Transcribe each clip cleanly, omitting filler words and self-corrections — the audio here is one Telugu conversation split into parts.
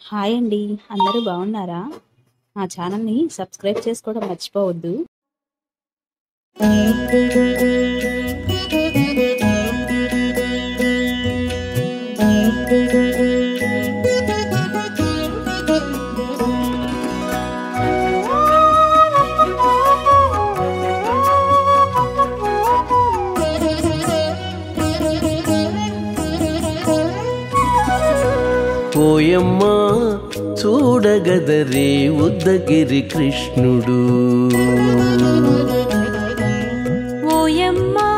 హాయ్ అండి. అందరూ బాగున్నారా? మా ఛానల్‌ని సబ్స్క్రైబ్ చేసుకోవడం మర్చిపోవద్దు. ఓయమ్మా చూడగదరే ఉద్దగిరి కృష్ణుడు. ఓయమ్మా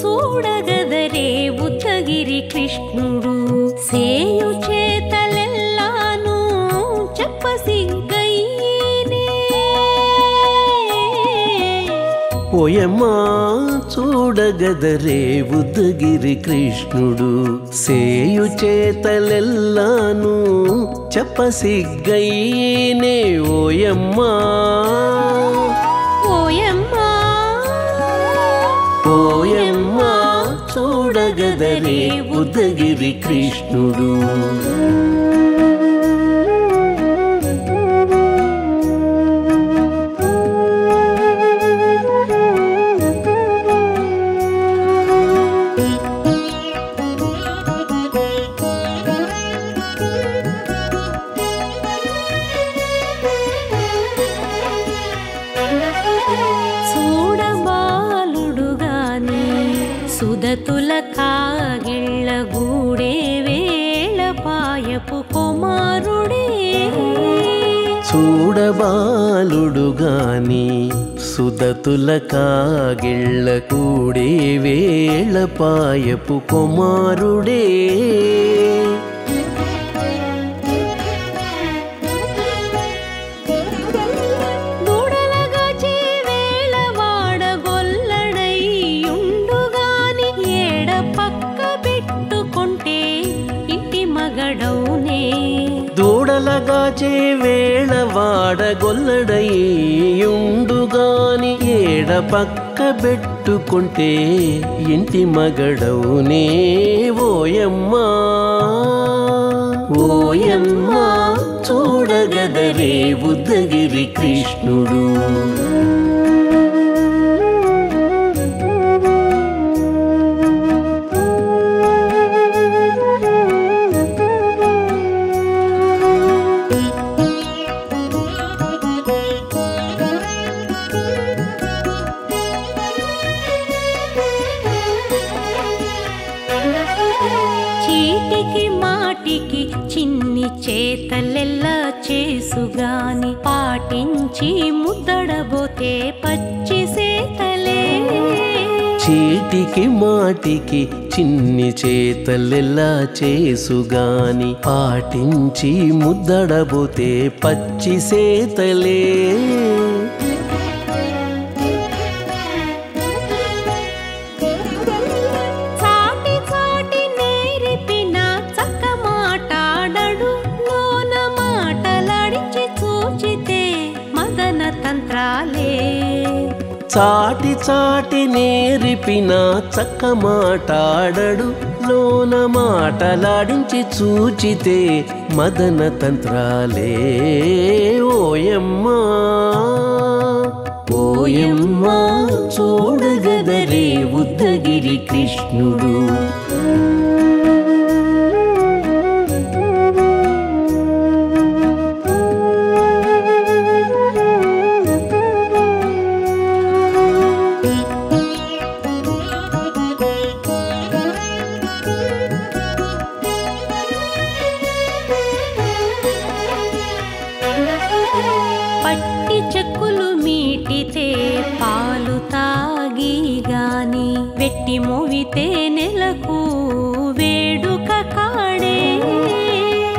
చూడగదరే ఉద్దగిరి కృష్ణుడు. సేయు చేతలెల్లాను చెప్పసిగ్గయ్యేనే. ఓయమ్మా చూడగదరే ఉద్దగిరి కృష్ణుడు. సేయు చేతలెల్లాను చెప్పసిగ్గయ్యేనే. ఓయమ్మా ఓయమ్మా ఓయమ్మా చూడగదరే ఉద్దగిరి కృష్ణుడు. సుదతుల కాగిళ్ళ గూడే వేళ పాయపు కుమారుడే. చూడబాలుడు గాని సుదతుల కాగిళ్ళ కూడే వేళ పాయపు కుమారుడే. దూడలగాచే వేళ వాడగొల్లడయ్యుండుగాని ఏడ పక్క పెట్టుకుంటే ఇంటి మగడవునే. ఓయమ్మా ఓయమ్మా చూడగదరే ఉద్దగిరి కృష్ణుడు. చీటికి మాటికి చిన్ని చేతలెల్లా చేసుగాని పాటించి ముద్దడబోతే పచ్చి సేతలే. చీటికి మాటికి చిన్ని చేతలెల్లా చేసుగాని పాటించి ముద్దడబోతే పచ్చి సేతలే. చాటి చాటి నేరిపిన చక్క మాటాడడు లోన మాటలాడించి చూచితే మదన తంత్రాలే. ఓయమ్మా ఓయమ్మా చూడగదరే ఉద్దగిరి కృష్ణుడు. పట్టి చెక్కులు మీటితే పాలు తాగి గాని వెట్టి మోవితే నెలకు వేడుక కాడే.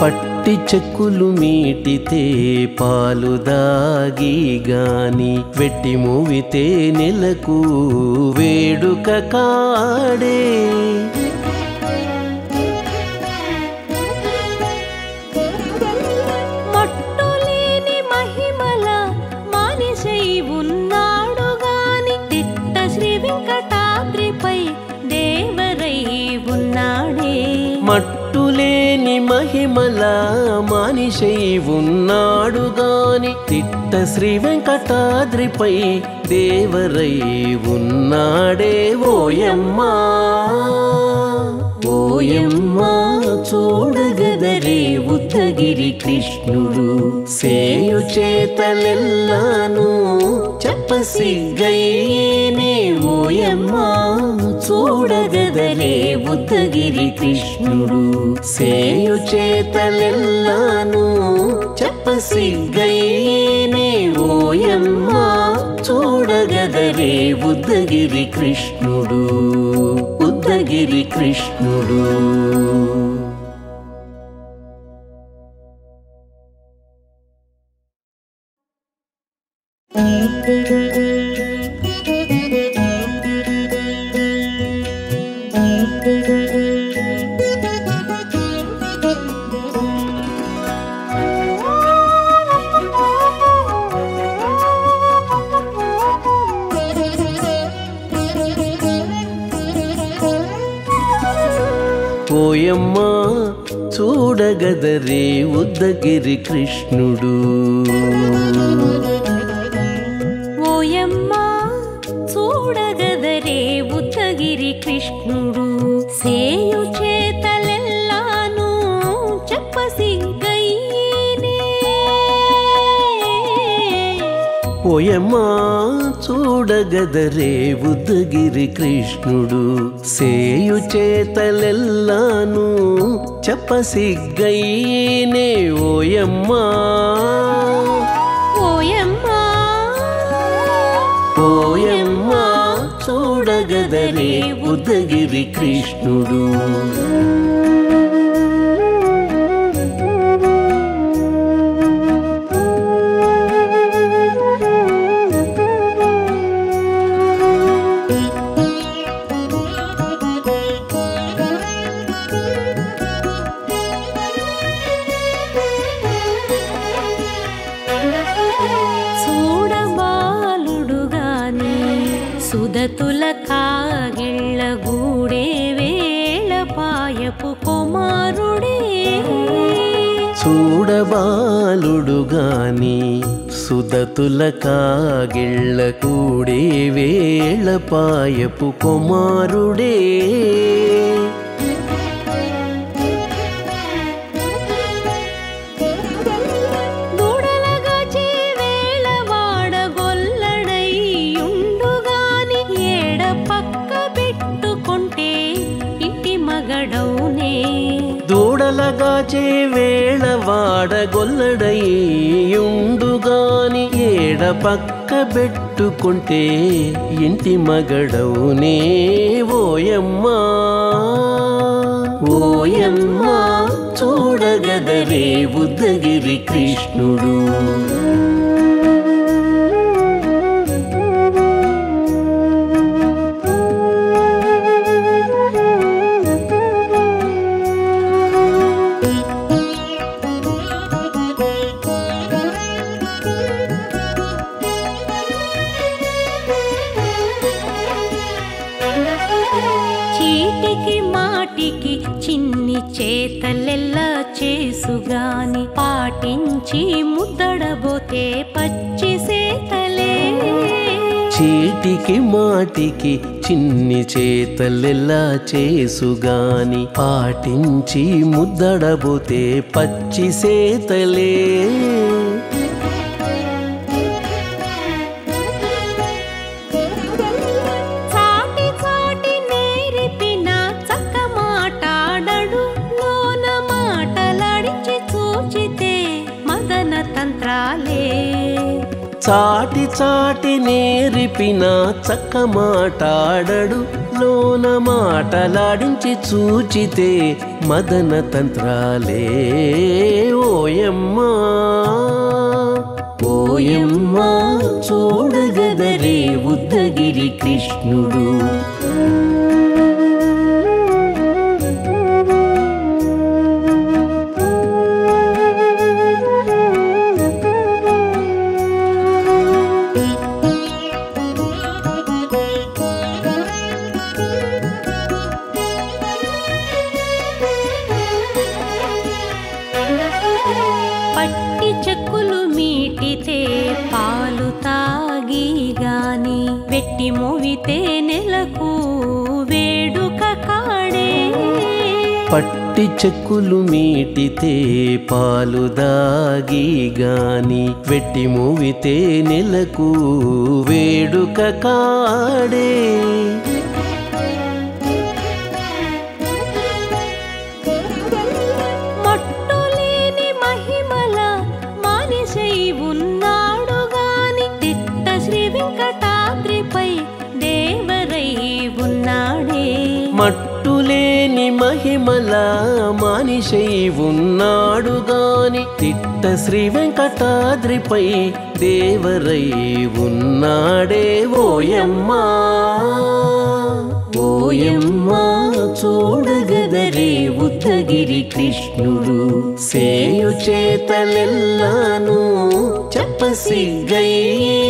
పట్టి చెక్కులు మీటితే పాలు దాగి గాని వెట్టి మూవితే నెలకు వేడుక కాడే. మట్టులేని మహిమ మహిమల మనిషై ఉన్నాడు గాని తిట్ట శ్రీ వెంకటాద్రిపై దేవరై ఉన్నాడే ఓయమ్మా ఓయమ్మా చూడగదరే ఉద్దగిరి కృష్ణుడు సేయు చేతలెల్లాను చెప్పసిగ్గయ్యేనే ఓయమ్మా చూడగదరే ఉద్దగిరి కృష్ణుడు సేయు చేతలెల్లాను చెప్పసిగ్గయ్యేనే ఓయమ్మా చూడగదరే ఉద్దగిరి కృష్ణుడు ఉద్దగిరి కృష్ణుడు. ఓయమ్మా చూడగదరే ఉద్దగిరి కృష్ణుడు ఓయమ్మా చూడగదరే ఉద్దగిరి కృష్ణుడు సేయు చేతలెల్లాను చెప్పసిగ్గయ్యేనే ఓయమ్మా చూడగదరే ఉద్దగిరి కృష్ణుడు సేయు చేతలెల్లాను చెప్పసిగ్గయ్యేనే ఓయమ్మా ఓయమ్మా ఓయమ్మా చూడగదరే ఉద్దగిరి కృష్ణుడు. సుదతుల కాగిళ్ళ గూడే వేళ పాయపు కుమారుడే చూడబాలుడు గాని సుదతుల కాగిళ్ళ కూడే వేళ పాయపు కుమారుడే దూడలగాచే వేళ వాడగొల్లడయ్యుండుగాని ఏడ పక్క పెట్టుకుంటే ఇంటి మగడవునే ఓయమ్మా ఓయమ్మా చూడగదరే ఉద్దగిరి కృష్ణుడు. చిన్ని చేతలెల్లా చేసుగాని పాటించి ముద్దడబోతే పచ్చి సేతలే చీటికి మాటికి చిన్ని చేతలెల్లా చేసుగాని పాటించి ముద్దడబోతే పచ్చి సేతలే చాటి చాటి నేరిపిన చక్క మాటాడడు లోన మాటలాడించి చూచితే మదన తంత్రాలే ఓయమ్మా ఓయమ్మా చూడగదరే ఉద్దగిరి కృష్ణుడు. పట్టి చెక్కులు మీటితే పాలు తాగి గాని వెట్టి మోవితే నెలకు వేడుక కాడే పట్టి చెక్కులు మీటితే పాలు దాగి గాని వెట్టి మూవితే నెలకు వేడుక కాడే మట్టులేని మహిమల మానిషై ఉన్నాడు గాని తిట్ట శ్రీ వెంకటాద్రిపై దేవరై ఉన్నాడే మట్టులేని మహిమల మానిషై ఉన్నాడు గాని తిట్ట శ్రీ వెంకటాద్రిపై దేవరై ఉన్నాడే ఓయమ్మా ఓయమ్మా చూడగదరే ఉత్తగిరి కృష్ణుడు సేయు చేతలెల్లాను చెప్పసిగ్గయ్యే